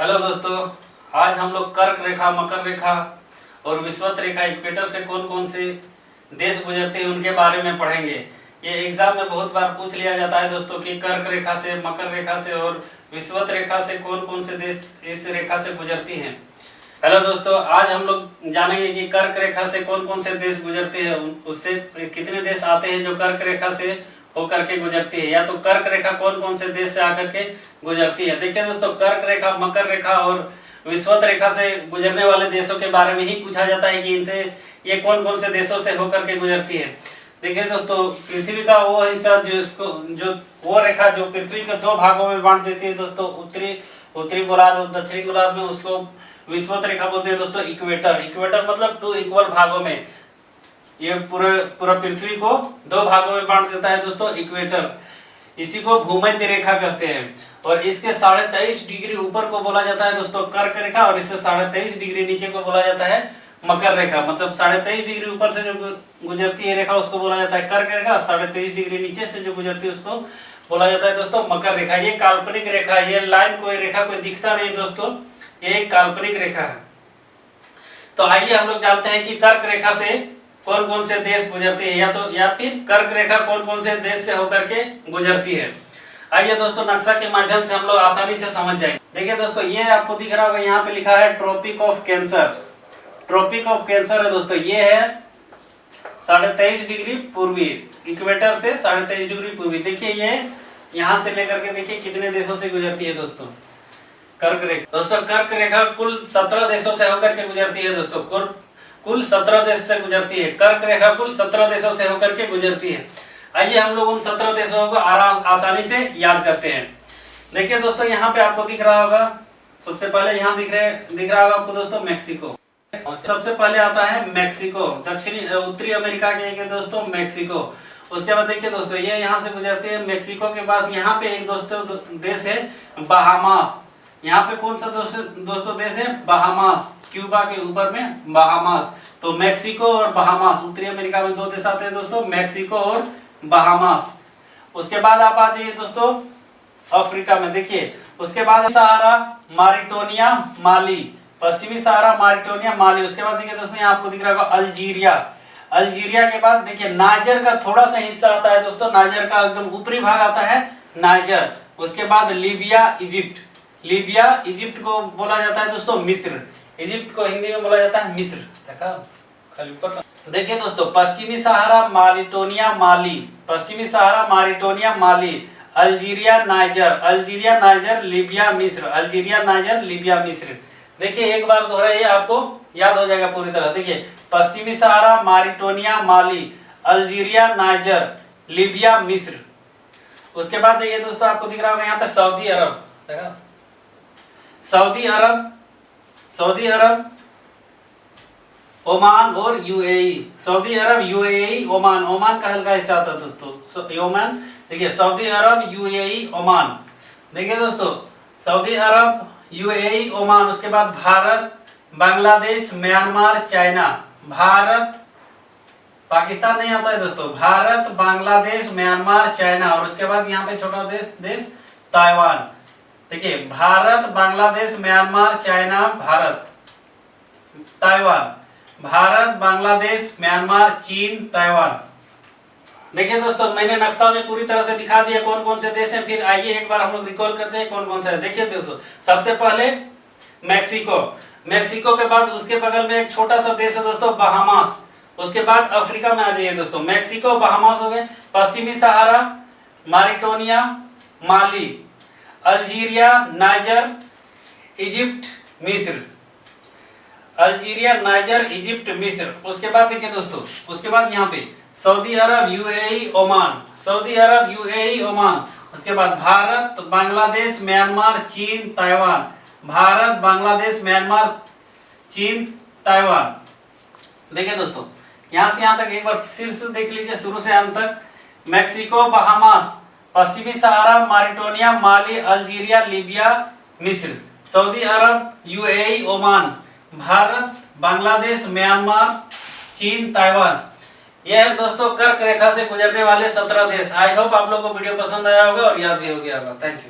Hello दोस्तों, आज हम लोग कर्क रेखा, मकर रेखा और विषुवत रेखा इक्वेटर से कौन कौन से देश गुजरते हैं उनके बारे में पढ़ेंगे। ये एग्जाम में बहुत बार पूछ लिया जाता है दोस्तों कि कर्क रेखा से, मकर रेखा से और विषुवत रेखा से कौन कौन से देश इस रेखा से गुजरती हैं। हेलो दोस्तों, आज हम लोग जानेंगे कि कर्क रेखा से कौन कौन से देश गुजरते हैं, उससे कितने देश आते हैं जो कर्क रेखा से होकर के गुजरती है, या तो कर्क रेखा कौन कौन से देश से आकर के गुजरती है। देखिए दोस्तों, कर्क रेखा, मकर रेखा और विषुवत रेखा से गुजरने वाले देशों के बारे में ही पूछा जाता है कि इनसे ये कौन कौन से देशों से होकर के गुजरती है। देखिए दोस्तों, पृथ्वी का वो हिस्सा जो वो रेखा जो पृथ्वी के दो भागों में बांट देती है दोस्तों, उत्तरी गोलार्ध और दक्षिणी गोलार्ध में, उसको विषुवत रेखा बोलते हैं दोस्तों। इक्वेटर मतलब 2 इक्वल भागों में, ये पूरा पृथ्वी को 2 भागों में बांट देता है दोस्तों इक्वेटर। इसी को भूमध्य रेखा कहते हैं। और इसके 23.5 डिग्री ऊपर को बोला जाता है दोस्तों कर्क रेखा, और इससे 23.5 डिग्री नीचे को बोला जाता है मकर रेखा। मतलब 23.5 डिग्री ऊपर से जो गुजरती है रेखा उसको बोला जाता है कर्क रेखा, और 23.5 डिग्री नीचे से जो गुजरती है उसको बोला जाता है दोस्तों मकर रेखा। ये काल्पनिक रेखा, ये लाइन कोई रेखा कोई दिखता नहीं दोस्तों, ये एक काल्पनिक रेखा है। तो आइए हम लोग जानते हैं कि कर्क रेखा से कौन कौन से देश गुजरते हैं, या फिर कर्क रेखा कौन कौन से देश से होकर के गुजरती है। आइए दोस्तों, नक्शा के माध्यम से हम लोग आसानी से समझ जाएंगे। देखिए दोस्तों, ये आपको दिख रहा होगा, यहाँ पे लिखा है tropic of cancer. Tropic of cancer है दोस्तों, ये है 23.5 डिग्री पूर्वी, इक्वेटर से 23.5 डिग्री पूर्वी। देखिए ये यहाँ से लेकर के देखिए कितने देशों से गुजरती है दोस्तों कर्क रेखा। दोस्तों कर्क रेखा कुल 17 देशों से होकर के गुजरती है दोस्तों, कुल 17 देश से गुजरती है। कर्क रेखा कुल 17 देशों से होकर के गुजरती है। आइए हम लोग उन 17 देशों को आसानी से याद करते हैं। देखिए दोस्तों, यहाँ पे आपको दिख रहा होगा, सबसे पहले यहाँ दिख रहा होगा आपको दोस्तों मैक्सिको। सबसे पहले आता है मैक्सिको, उत्तरी अमेरिका के दोस्तों मैक्सिको। उसके बाद देखिए दोस्तों, ये यहाँ से गुजरती है। मैक्सिको के बाद यहाँ पे एक दोस्तों देश है बहामास। यहाँ पे कौन सा दोस्तों देश है? बहामास, क्यूबा के ऊपर में बहामास। तो मैक्सिको और बहामास, उत्तरी अमेरिका में 2 देश आते हैं दोस्तों, मैक्सिको और बहामास। उसके बाद आप आ जाइए दोस्तों अफ्रीका में। देखिए उसके बाद सहारा, मारिटोनिया, माली, पश्चिमी सहारा, मारिटोनिया, माली। उसके बाद देखिए दोस्तों, यहाँ आपको दिख रहा होगा अल्जीरिया। अल्जीरिया के बाद देखिए नाइजर का थोड़ा सा हिस्सा आता है दोस्तों, नाइजर का एकदम ऊपरी भाग आता है नाइजर। उसके बाद लीबिया, इजिप्ट को बोला जाता है दोस्तों मिस्र। इजिप्ट को हिंदी में बोला जाता है मिस्र। खाली ऊपर देखिए दोस्तों, पश्चिमी सहारा, मारिटोनिया, माली, पश्चिमी Sahara, Mauritania, Mali, Algeria, niger, Libya, मिस्र, अल्जीरिया, नाइजर, लीबिया, मिस्र। देखिए एक बार दोहराइए, आपको याद हो जाएगा पूरी तरह। देखिए पश्चिमी Sahara, Mauritania, Mali, Algeria, niger, Libya, मिस्र। उसके बाद देखिए दोस्तों, आपको दिख रहा होगा यहाँ पे सऊदी अरब, ओमान और UAE. Saudi Arab, UAE, Oman का हल्का हिस्सा आता है दोस्तों ओमान। देखिए सऊदी अरब, यूएई, ओमान। देखिए दोस्तों, सऊदी अरब, यूएई, ओमान। उसके बाद भारत, बांग्लादेश, म्यांमार, चाइना। भारत, पाकिस्तान नहीं आता है दोस्तों, भारत, बांग्लादेश, म्यांमार, चाइना। और उसके बाद यहाँ पे छोटा देश ताइवान। देखिए Bharat, Bangladesh, Myanmar, China, Bharat, Taiwan, Bharat, Bangladesh, Myanmar, चीन, ताइवान। देखिए दोस्तों, मैंने नक्शा में पूरी तरह से दिखा दिया कौन कौन से देश हैं। फिर आइए एक बार हम लोग रिकॉल करते हैं कौन कौन से है। देखिए दोस्तों, सबसे पहले मैक्सिको के बाद उसके बगल में एक छोटा सा देश है दोस्तों बहामास। उसके बाद अफ्रीका में आ जाइए दोस्तों, मैक्सिको, बहामास हो गए। पश्चिमी Sahara, Mauritania, Mali, Algeria, niger, Egypt, मिस्र। अल्जीरिया, नाइजर, इजिप्ट, मिस्र। उसके बाद देखिए दोस्तों, उसके बाद यहाँ पे सऊदी अरब, यूएई, ओमान। उसके बाद भारत, बांग्लादेश, म्यांमार, चीन, ताइवान। भारत, बांग्लादेश, म्यांमार, चीन, ताइवान। देखिए दोस्तों, यहाँ से यहाँ तक एक बार फिर से देख लीजिए शुरू से अंत तक। मैक्सिको, बहामास, पश्चिमी Sahara, Mauritania, Mali, Algeria, Libya, मिस्र। Saudi Arab, UAE, Oman. Bharat, Bangladesh, Myanmar, चीन, ताइवान। यह है दोस्तों कर्क रेखा से गुजरने वाले 17 देश। आई होप आप लोगों को वीडियो पसंद आया होगा और याद भी हो गया होगा। Thank you.